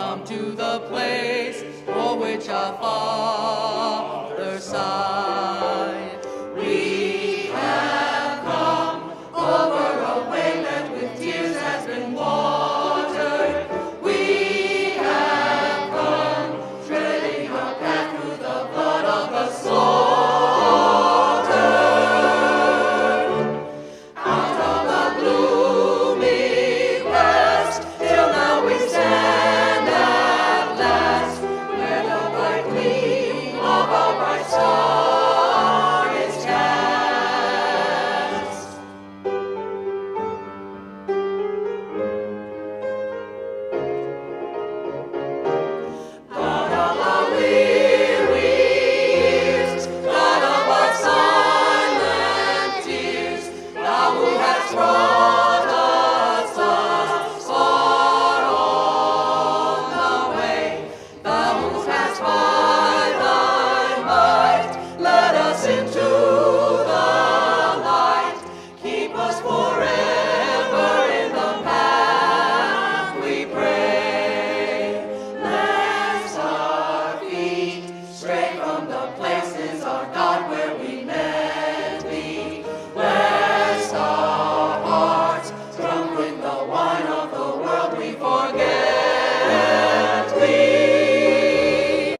come to the place for which our Father sighed. We have come over a way that with tears has been watered. We have come treading a path through the blood of the slaughtered. Out of the gloomy past, till now we stand at last, where the bright gleam of a bright star is cast. God of our weary years, God of our silent tears, Thou who hast brought us thus far on the way, Thou who hast by Thy might led us into the light, keep us forever in the path we pray. Lest our feet stray from the place